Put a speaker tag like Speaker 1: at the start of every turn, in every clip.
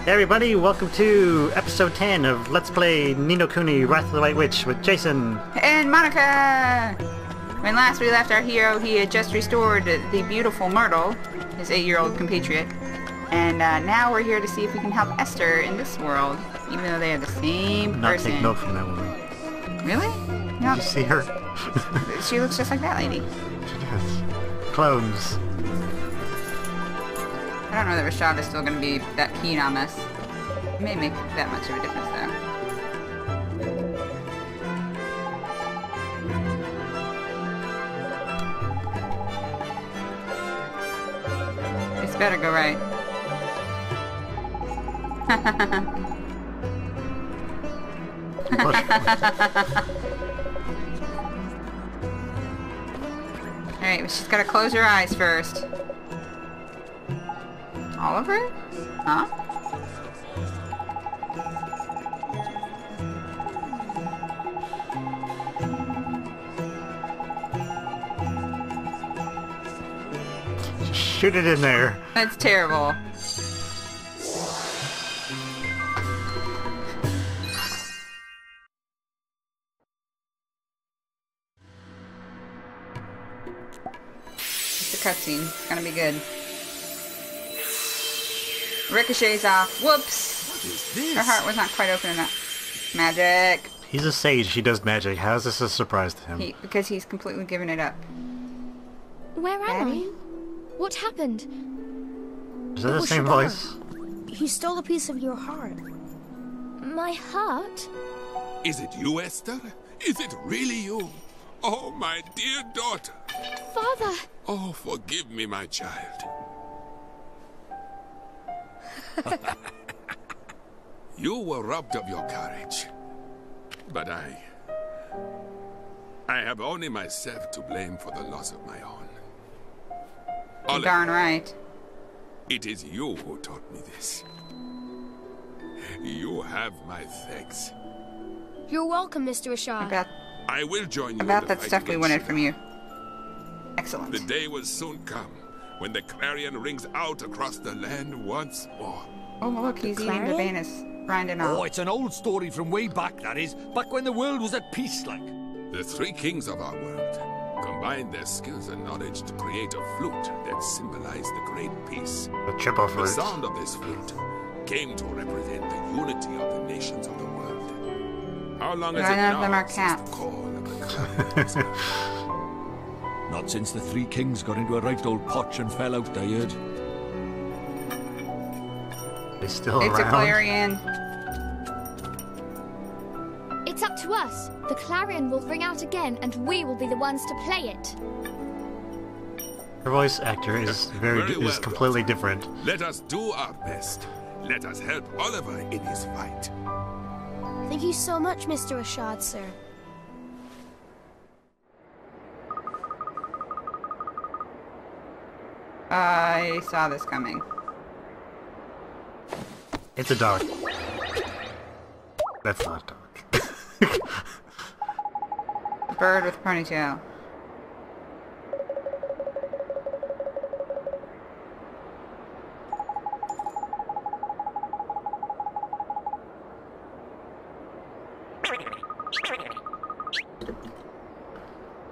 Speaker 1: Hey everybody, welcome to episode 10 of Let's Play Ni no Kuni Wrath of the White Witch with Jason.
Speaker 2: And Monica! When last we left our hero, he had just restored the beautiful Myrtle, his 8-year-old compatriot. And now we're here to see if we can help Esther in this world, even though they are the same
Speaker 1: Not
Speaker 2: person.
Speaker 1: take milk from that woman.
Speaker 2: Really? No.
Speaker 1: Did you see her?
Speaker 2: She looks just like that lady.
Speaker 1: She does. Clones.
Speaker 2: I don't know that Rashad is still going to be that keen on this. It may make that much of a difference, though. This better go right. Alright, but she's got to close her eyes first. All of her? Huh?
Speaker 1: Shoot it in there.
Speaker 2: That's terrible. It's a cutscene. It's gonna be good. Ricochets off. Whoops!
Speaker 3: What is this?
Speaker 2: Her heart was not quite open enough. Magic.
Speaker 1: He's a sage, he does magic. How is this a surprise to him?
Speaker 2: Because he's completely given it up.
Speaker 4: Where am
Speaker 2: Daddy?
Speaker 4: I? What happened?
Speaker 1: Is that the same voice?
Speaker 5: He stole a piece of your heart.
Speaker 4: My heart?
Speaker 3: Is it you, Esther? Is it really you? Oh, my dear daughter.
Speaker 4: Father!
Speaker 3: Oh, forgive me, my child. You were robbed of your courage. But I have only myself to blame for the loss of my own.
Speaker 2: You're darn right.
Speaker 3: It is you who taught me this. You have my thanks.
Speaker 5: You're welcome, Mr. Rashad.
Speaker 3: I will join you in
Speaker 2: About
Speaker 3: the
Speaker 2: that
Speaker 3: fight
Speaker 2: stuff we
Speaker 3: against
Speaker 2: wanted
Speaker 3: Shira.
Speaker 2: from you. Excellent.
Speaker 3: The day will soon come when the clarion rings out across the land once more.
Speaker 2: Oh, look, he's eating the Banus rind and all.
Speaker 6: Oh, it's an old story from way back, that is. Back when the world was at peace, like.
Speaker 3: The three kings of our world combined their skills and knowledge to create a flute that symbolized the great peace.
Speaker 1: The triple
Speaker 3: The
Speaker 1: flute.
Speaker 3: sound of this flute came to represent the unity of the nations of the world. How long has it
Speaker 2: None of them
Speaker 3: now
Speaker 2: are
Speaker 3: since
Speaker 2: cats.
Speaker 3: the call of the clarion was heard?
Speaker 6: Not since the three kings got into a right old potch and fell out, I heard.
Speaker 1: He's still
Speaker 2: It's
Speaker 1: around.
Speaker 2: a clarion.
Speaker 4: It's up to us. The clarion will ring out again, and we will be the ones to play it.
Speaker 1: Her voice actor is
Speaker 3: Very well,
Speaker 1: completely
Speaker 3: daughter.
Speaker 1: different.
Speaker 3: Let us do our best. Let us help Oliver in his fight.
Speaker 5: Thank you so much, Mr. Rashad, sir.
Speaker 2: I saw this coming.
Speaker 1: It's a dog. That's not a dog.
Speaker 2: Bird with ponytail.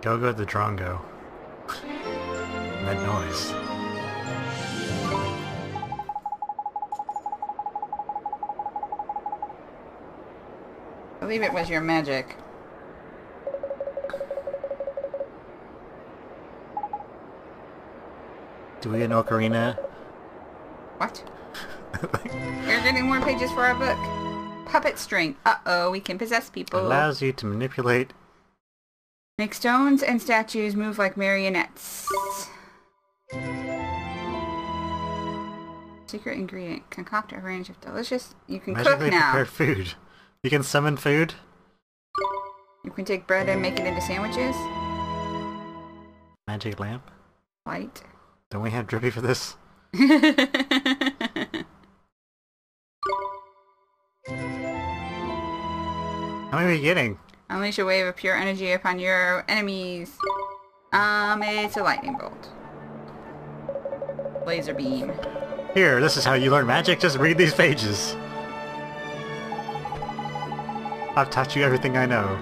Speaker 1: Go the Drongo. And that noise.
Speaker 2: I believe it was your magic.
Speaker 1: Do we get an ocarina?
Speaker 2: What? We're getting more pages for our book. Puppet string. Uh-oh, we can possess people.
Speaker 1: Allows you to manipulate.
Speaker 2: Make stones and statues move like marionettes. Secret ingredient. Concoct a range of delicious... You can cook
Speaker 1: Magically
Speaker 2: now.
Speaker 1: prepared food. You can summon food.
Speaker 2: You can take bread and make it into sandwiches.
Speaker 1: Magic lamp.
Speaker 2: Light.
Speaker 1: Don't we have Drippy for this? How many are we getting?
Speaker 2: Unleash a wave of pure energy upon your enemies. It's a lightning bolt. Laser beam.
Speaker 1: Here, this is how you learn magic. Just read these pages. I've taught you everything I know.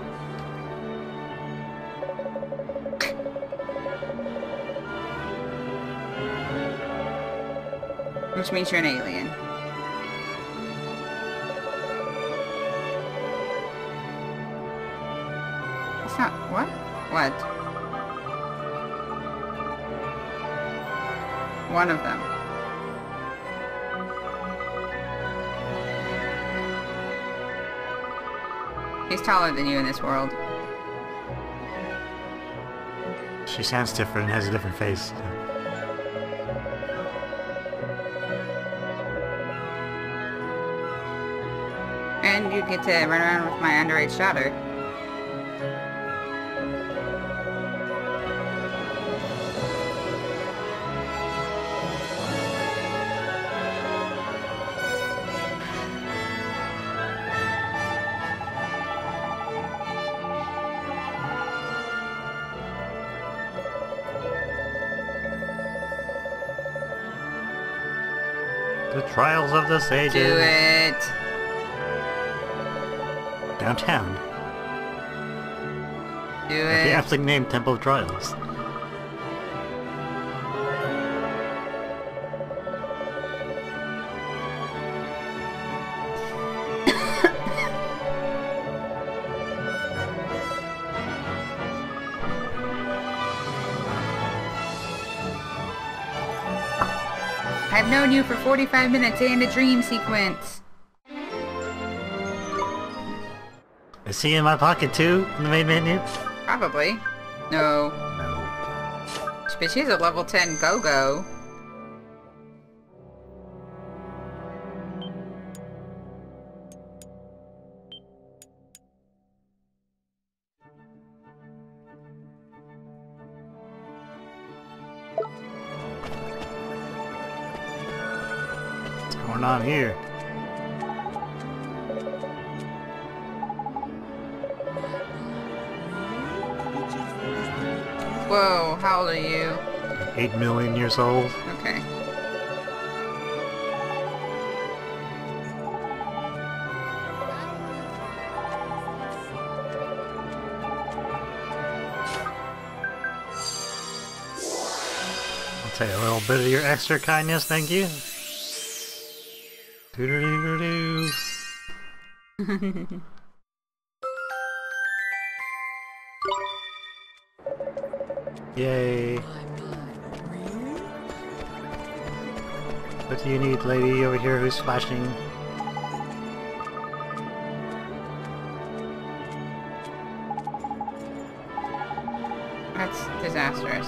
Speaker 2: Which means you're an alien. It's not... what? What? One of them. He's taller than you in this world.
Speaker 1: She sounds different and has a different face.
Speaker 2: And you get to run around with my underage daughter.
Speaker 1: The Trials of the Sages.
Speaker 2: Do it!
Speaker 1: Downtown.
Speaker 2: Do
Speaker 1: At the
Speaker 2: it!
Speaker 1: aptly named Temple of Trials.
Speaker 2: I've known you for 45 minutes and a dream sequence.
Speaker 1: Is he in my pocket too, in the main menu?
Speaker 2: Probably. No.
Speaker 1: No.
Speaker 2: But she's a level 10 go-go.
Speaker 1: What's going on here?
Speaker 2: Whoa, how old are you?
Speaker 1: 8 million years old.
Speaker 2: Okay.
Speaker 1: I'll take a little bit of your extra kindness, thank you. Doo-doo-doo-doo-doo. Yay. What do you need, lady over here who's flashing?
Speaker 2: That's disastrous.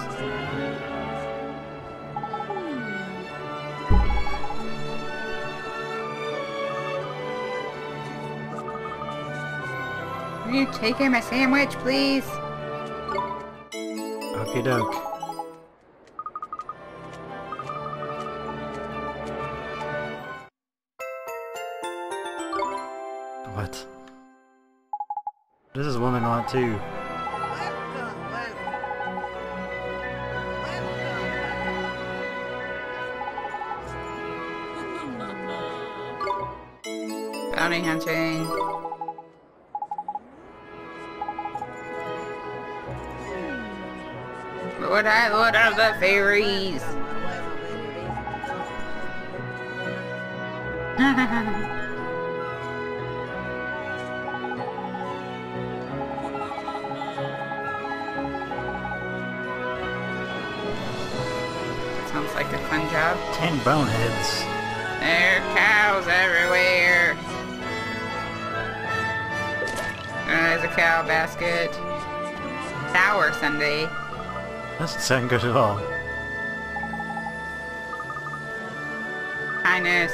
Speaker 2: Will you take him a sandwich, please?
Speaker 1: Okie doke. What? What does this woman want too?
Speaker 2: Bounty hunting. Lord, Lord of the Fairies! Sounds like a fun job.
Speaker 1: 10 boneheads.
Speaker 2: There are cows everywhere! There's a cow basket. Sour Sunday.
Speaker 1: Doesn't sound good at all.
Speaker 2: Highness.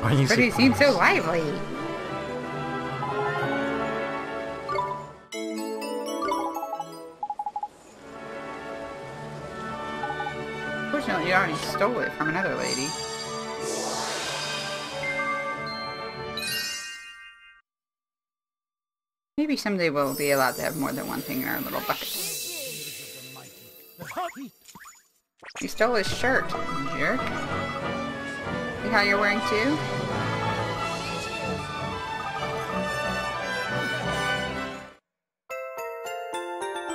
Speaker 1: Why are you
Speaker 2: But he seems so lively. Fortunately, you already stole it from another lady. Maybe someday we'll be allowed to have more than one thing in our little bucket. You stole his shirt, jerk. See how you're wearing too?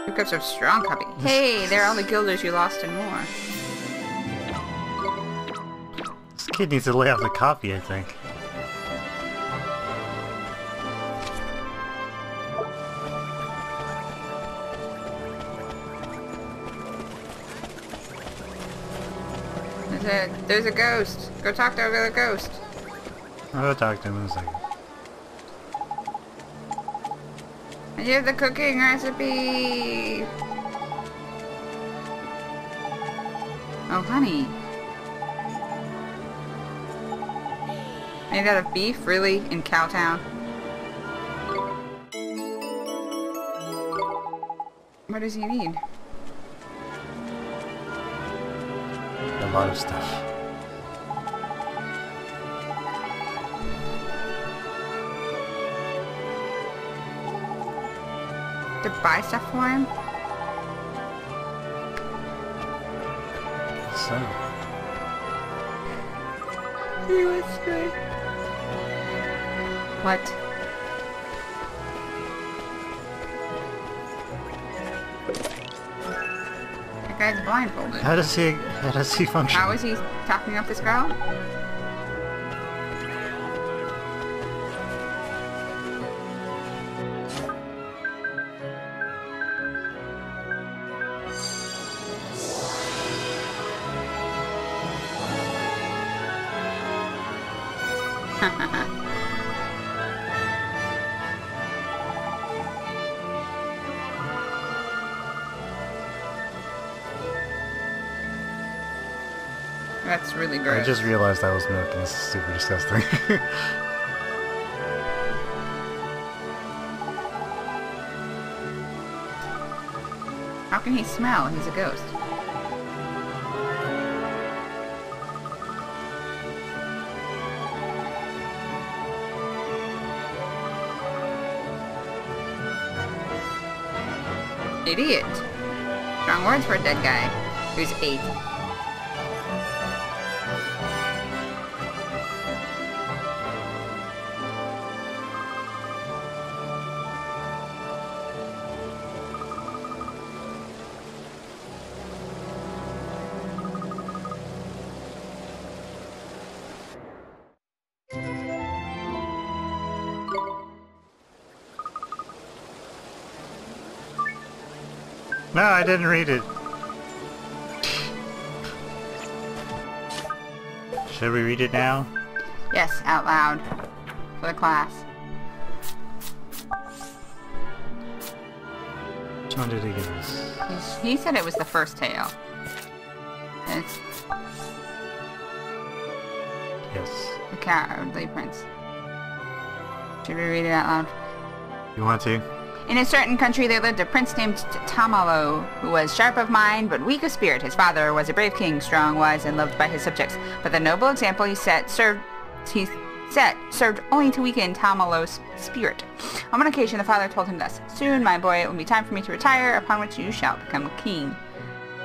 Speaker 2: Two cups of strong coffee. Hey, there are all the guilders you lost and more.
Speaker 1: This kid needs to lay off the coffee, I think.
Speaker 2: There's a ghost. Go talk to the ghost.
Speaker 1: I'll go talk to him in a second.
Speaker 2: I have the cooking recipe. Oh, honey. Made out of beef, really? In Cowtown? What does he need?
Speaker 1: A lot of stuff.
Speaker 2: To buy stuff for him?
Speaker 1: So.
Speaker 2: He was good. What? That guy's blindfolded.
Speaker 1: How does he function?
Speaker 2: How is he talking up this girl? That's really gross.
Speaker 1: I just realized that was milk and this is super disgusting.
Speaker 2: How can he smell? He's a ghost. Idiot. Strong words for a dead guy who's 8.
Speaker 1: No, I didn't read it. Should we read it now?
Speaker 2: Yes, out loud. For the class.
Speaker 1: Which one did he give us?
Speaker 2: He said it was the first tale. And it's
Speaker 1: Yes.
Speaker 2: the Cowardly Prince. Should we read it out loud?
Speaker 1: You want to?
Speaker 2: In a certain country there lived a prince named Tamalo, who was sharp of mind but weak of spirit. His father was a brave king, strong, wise, and loved by his subjects. But the noble example he set served only to weaken Tamalo's spirit. On one occasion the father told him thus, "Soon, my boy, it will be time for me to retire, upon which you shall become king."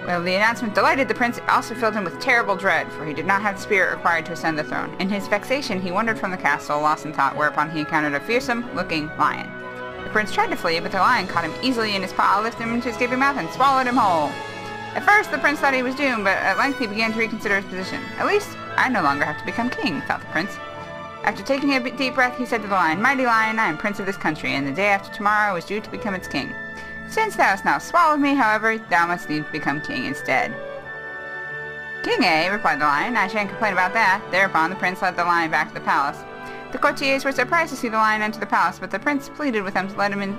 Speaker 2: Well, the announcement delighted the prince. It also filled him with terrible dread, for he did not have the spirit required to ascend the throne. In his vexation he wandered from the castle, lost in thought, whereupon he encountered a fearsome-looking lion. The prince tried to flee, but the lion caught him easily in his paw, lifted him into his gaping mouth, and swallowed him whole. At first, the prince thought he was doomed, but at length he began to reconsider his position. "At least, I no longer have to become king," thought the prince. After taking a deep breath, he said to the lion, "Mighty lion, I am prince of this country, and the day after tomorrow is due to become its king. Since thou hast now swallowed me, however, thou must need to become king instead." "King, eh?" replied the lion. "I shan't complain about that." Thereupon, the prince led the lion back to the palace. The courtiers were surprised to see the lion enter the palace, but the prince pleaded with them to let him in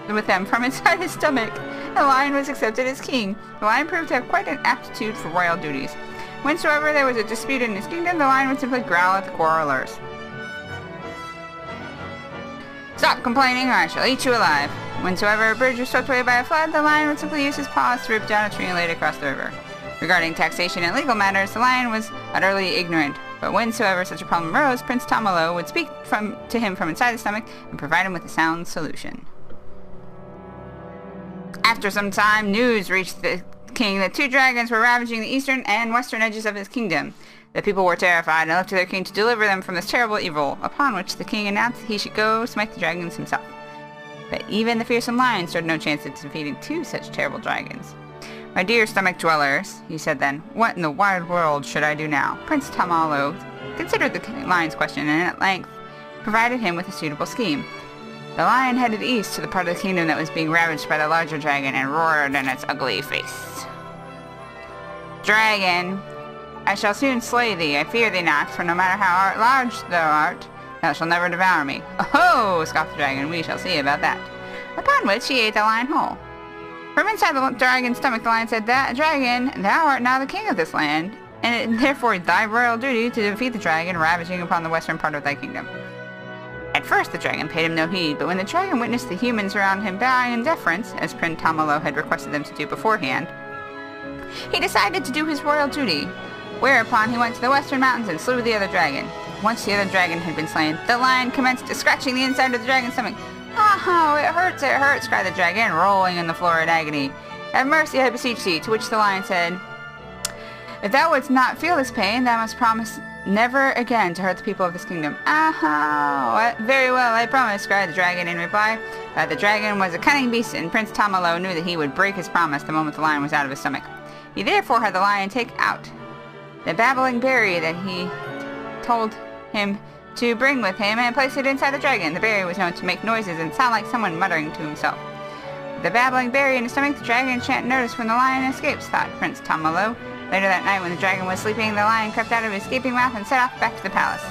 Speaker 2: with them from inside his stomach. The lion was accepted as king. The lion proved to have quite an aptitude for royal duties. Whensoever there was a dispute in his kingdom, the lion would simply growl at the quarrelers. "Stop complaining, or I shall eat you alive." Whensoever a bridge was swept away by a flood, the lion would simply use his paws to rip down a tree and lay it across the river. Regarding taxation and legal matters, the lion was utterly ignorant, but whensoever such a problem arose, Prince Tamalo would speak to him from inside his stomach and provide him with a sound solution. After some time, news reached the king that 2 dragons were ravaging the eastern and western edges of his kingdom. The people were terrified and looked to their king to deliver them from this terrible evil, upon which the king announced that he should go smite the dragons himself. But even the fearsome lion stood no chance of defeating 2 such terrible dragons. "My dear stomach dwellers," he said then, "what in the wide world should I do now?" Prince Tamalo considered the lion's question and at length provided him with a suitable scheme. The lion headed east to the part of the kingdom that was being ravaged by the larger dragon and roared in its ugly face. "Dragon, I shall soon slay thee. I fear thee not, for no matter how large thou art, thou shalt never devour me." "Oh!" scoffed the dragon, "we shall see about that." Upon which he ate the lion whole. From inside the dragon's stomach the lion said, "That dragon, thou art now the king of this land, and it is therefore thy royal duty to defeat the dragon ravaging upon the western part of thy kingdom." At first the dragon paid him no heed, but when the dragon witnessed the humans around him bowing in deference, as Prince Tamalo had requested them to do beforehand, he decided to do his royal duty, whereupon he went to the western mountains and slew the other dragon. Once the other dragon had been slain, the lion commenced scratching the inside of the dragon's stomach. "Oh, it hurts," cried the dragon, rolling on the floor in agony. "Have mercy, I beseech thee," to which the lion said, "If thou wouldst not feel this pain, thou must promise never again to hurt the people of this kingdom." "Ah, very well, I promise," cried the dragon in reply. But the dragon was a cunning beast, and Prince Tamalo knew that he would break his promise the moment the lion was out of his stomach. He therefore had the lion take out the babbling berry that he told him to bring with him and place it inside the dragon. The berry was known to make noises and sound like someone muttering to himself. With the babbling berry in his stomach, the dragon shan't notice when the lion escapes, thought Prince Tamalo. Later that night, when the dragon was sleeping, the lion crept out of his gaping mouth and set off back to the palace.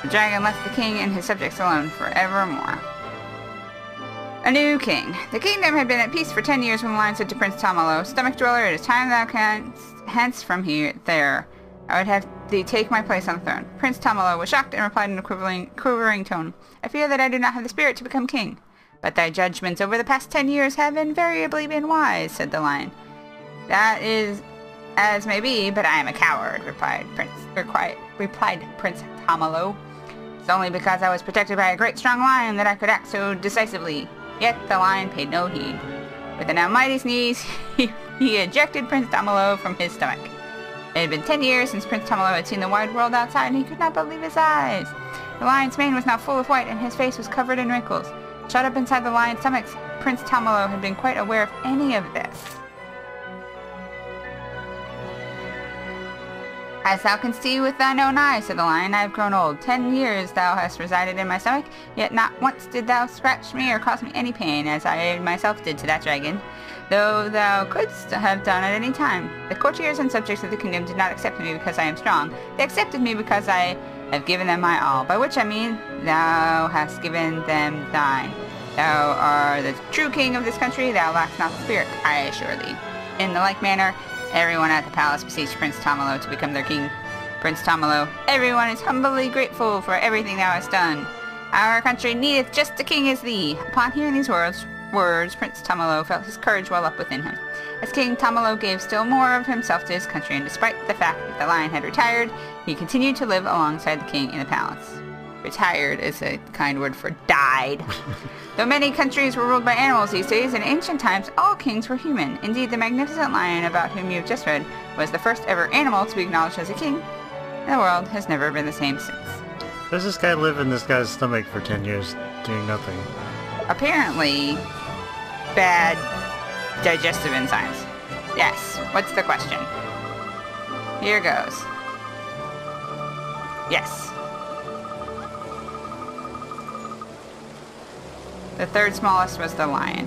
Speaker 2: The dragon left the king and his subjects alone forevermore. A new king. The kingdom had been at peace for 10 years when the lion said to Prince Tamalo, "Stomach dweller, it is time thou canst hence from there. I would have thee take my place on the throne." Prince Tamalo was shocked and replied in a quivering tone, "I fear that I do not have the spirit to become king." "But thy judgments over the past 10 years have invariably been wise," said the lion. "That is as may be, but I am a coward," replied Prince Tamalo. "It's only because I was protected by a great strong lion that I could act so decisively." Yet the lion paid no heed. With an almighty sneeze, he ejected Prince Tamalo from his stomach. It had been 10 years since Prince Tamalo had seen the wide world outside, and he could not believe his eyes. The lion's mane was now full of white, and his face was covered in wrinkles. Shut up inside the lion's stomach, Prince Tamalo had been quite aware of any of this. "As thou canst see with thine own eyes," said the lion, "I have grown old. 10 years thou hast resided in my stomach, yet not once did thou scratch me or cause me any pain, as I myself did to that dragon, though thou couldst have done at any time. The courtiers and subjects of the kingdom did not accept me because I am strong. They accepted me because I have given them my all, by which I mean thou hast given them thine. Thou art the true king of this country, thou lackst not the spirit, I assure thee." In the like manner, everyone at the palace beseeched Prince Tamalo to become their king. Prince Tamalo, "Everyone is humbly grateful for everything thou hast done. Our country needeth just a king as thee." Upon hearing these words, Prince Tamalo felt his courage well up within him. As king, Tamalo gave still more of himself to his country, and despite the fact that the lion had retired, he continued to live alongside the king in the palace. Retired is a kind word for died. Though many countries were ruled by animals these days, in ancient times all kings were human. Indeed, the magnificent lion about whom you have just read was the first ever animal to be acknowledged as a king. The world has never been the same since.
Speaker 1: Does this guy live in this guy's stomach for 10 years doing nothing?
Speaker 2: Apparently, bad digestive enzymes. Yes, what's the question? Here goes. Yes. The third smallest was the lion.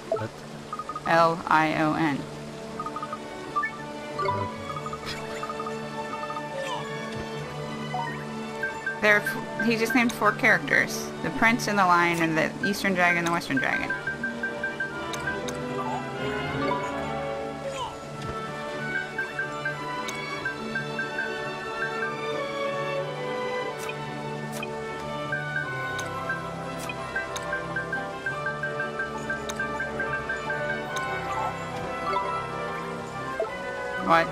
Speaker 1: What?
Speaker 2: Lion. He just named 4 characters. The prince and the lion and the eastern dragon and the western dragon. What?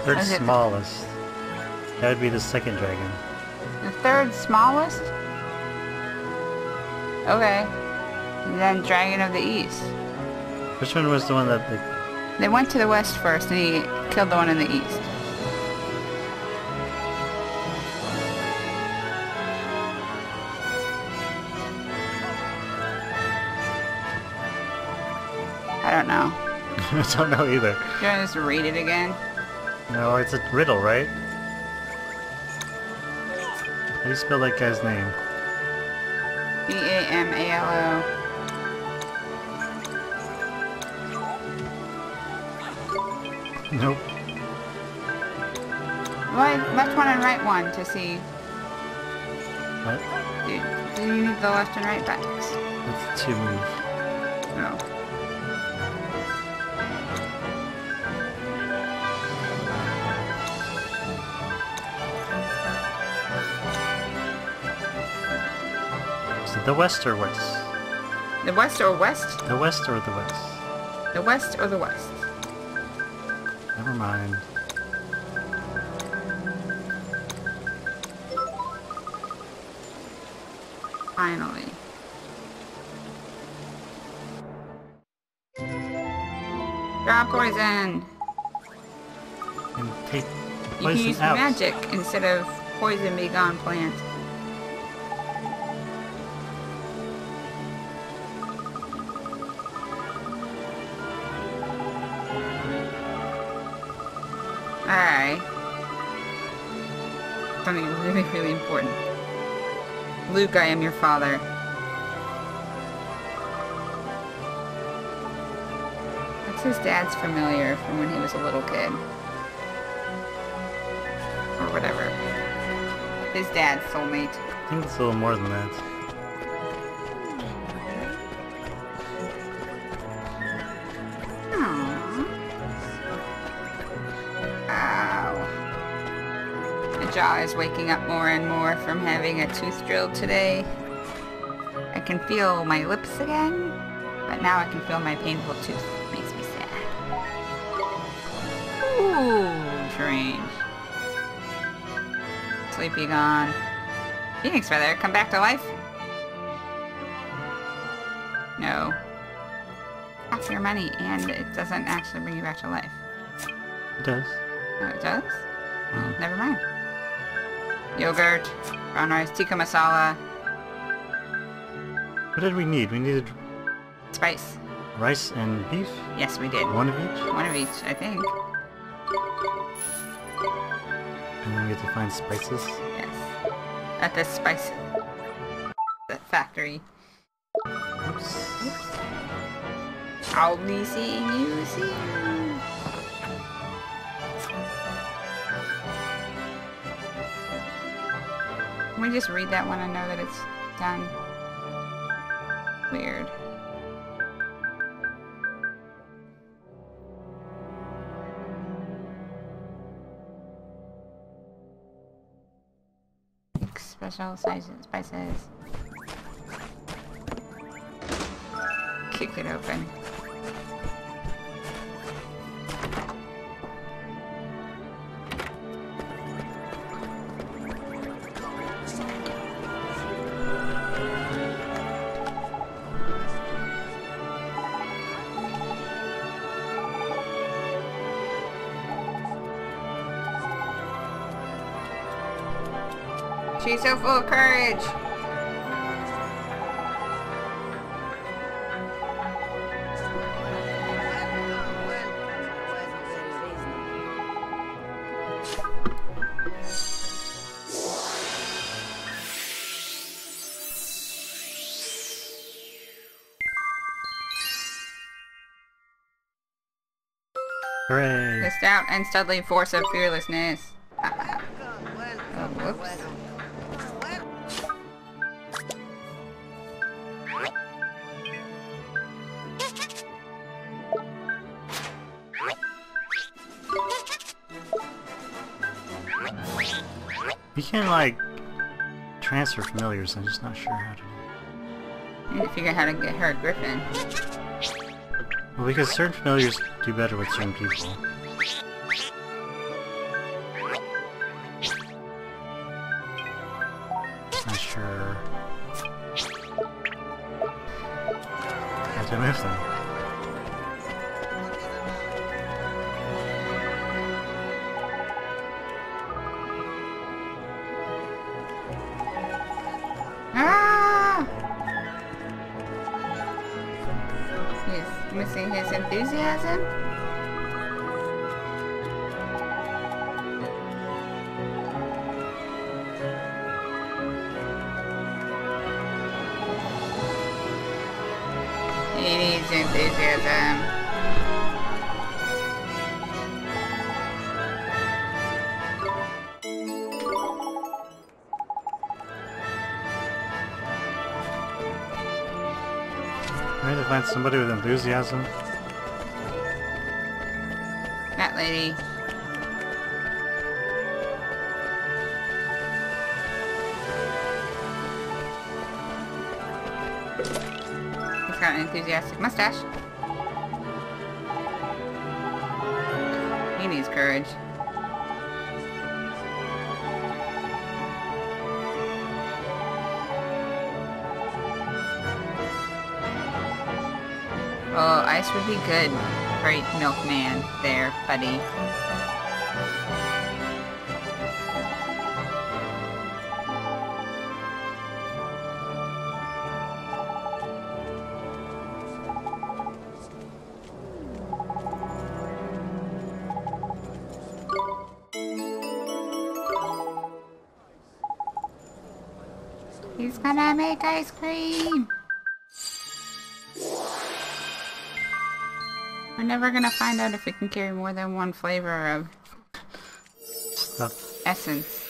Speaker 1: Third smallest. That would be the second dragon.
Speaker 2: The third smallest? Okay. And then Dragon of the East.
Speaker 1: Which one was the one that
Speaker 2: They went to the west first and he killed the one in the east. I don't know.
Speaker 1: I don't know either.
Speaker 2: Do you want to just read it again?
Speaker 1: No, it's a riddle, right? How do you spell that guy's name?
Speaker 2: B-A-M-A-L-O.
Speaker 1: Nope.
Speaker 2: Well, left one and right one to see.
Speaker 1: What?
Speaker 2: Do you need the left and right buttons?
Speaker 1: That's two move.
Speaker 2: No.
Speaker 1: Is it the west or west?
Speaker 2: The west or west?
Speaker 1: The west or the west?
Speaker 2: The west or the west?
Speaker 1: Never mind.
Speaker 2: Finally. Drop poison!
Speaker 1: And take
Speaker 2: You can use
Speaker 1: poison out.
Speaker 2: magic instead of poison be gone plant. Alright. Something really, really important. Luke, I am your father. That's his dad's familiar from when he was a little kid. Or whatever. His dad's soulmate.
Speaker 1: I think it's a little more than that.
Speaker 2: Jaw is waking up more and more from having a tooth drilled today. I can feel my lips again, but now I can feel my painful tooth. Makes me sad. Ooh, strange. Sleepy gone. Phoenix feather, come back to life? No. Half your money, and it doesn't actually bring you back to life.
Speaker 1: It does.
Speaker 2: Oh, it does? Oh, never mind. Yogurt, brown rice, tikka masala.
Speaker 1: What did we need? We needed
Speaker 2: Spice.
Speaker 1: rice and beef?
Speaker 2: Yes, we did.
Speaker 1: One of each?
Speaker 2: One of each, I think.
Speaker 1: And then we get to find spices?
Speaker 2: Yes. At the spice factory.
Speaker 1: Oops.
Speaker 2: I'll be seeing you soon. Can we just read that one and know that it's done? Weird. Special sizes, spices. Kick it open. She's so full of courage.
Speaker 1: Hooray!
Speaker 2: The stout and studly force of fearlessness. Oh, whoops.
Speaker 1: You can, like, transfer familiars, I'm just not sure how to do
Speaker 2: I need to figure out how to get her a griffin.
Speaker 1: Well, because certain familiars do better with certain people. Sure. How'd I move them?
Speaker 2: Ah! He's missing his enthusiasm? He needs enthusiasm.
Speaker 1: I need to find somebody with enthusiasm.
Speaker 2: That lady. He's got an enthusiastic mustache. He needs courage. Oh, ice would be good. Great milkman there, buddy. He's gonna make ice cream! We're never gonna find out if it can carry more than one flavor of
Speaker 1: Stuff.
Speaker 2: essence.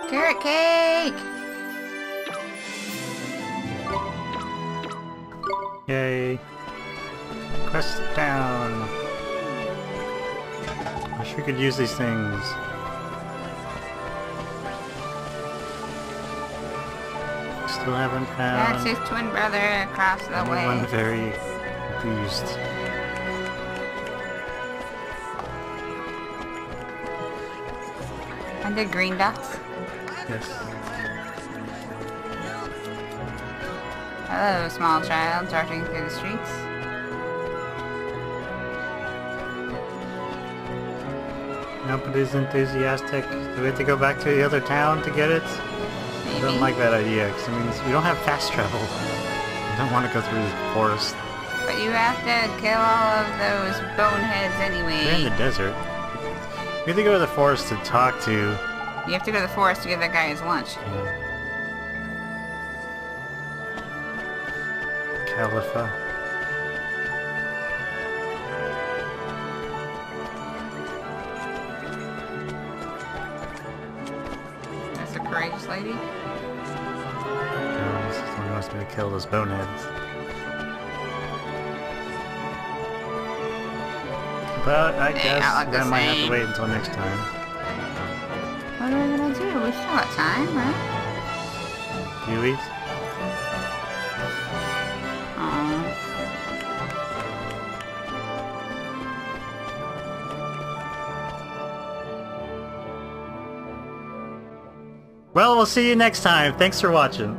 Speaker 2: Carrot cake!
Speaker 1: Yay. Quest down. Wish we could use these things. Still haven't found
Speaker 2: That's his twin brother across the
Speaker 1: anyone
Speaker 2: way.
Speaker 1: very enthused.
Speaker 2: And the green dots.
Speaker 1: Yes.
Speaker 2: Hello, small child, darting through the streets.
Speaker 1: Nobody's enthusiastic. Do we have to go back to the other town to get it? I
Speaker 2: Maybe.
Speaker 1: don't like that idea, because it means we don't have fast travel. I don't want to go through the forest.
Speaker 2: But you have to kill all of those boneheads
Speaker 1: We're in
Speaker 2: anyway.
Speaker 1: the desert. We have to go to the forest to talk to...
Speaker 2: You have to go to the forest to give that guy his lunch.
Speaker 1: Califa.
Speaker 2: That's a courageous lady.
Speaker 1: No, this is the one who wants me to kill those boneheads. But I guess
Speaker 2: not like
Speaker 1: I
Speaker 2: the
Speaker 1: might have
Speaker 2: same.
Speaker 1: to wait until next time.
Speaker 2: What are we gonna do? We've still got time, right?
Speaker 1: Few weeks?
Speaker 2: Aww.
Speaker 1: Well, we'll see you next time. Thanks for watching.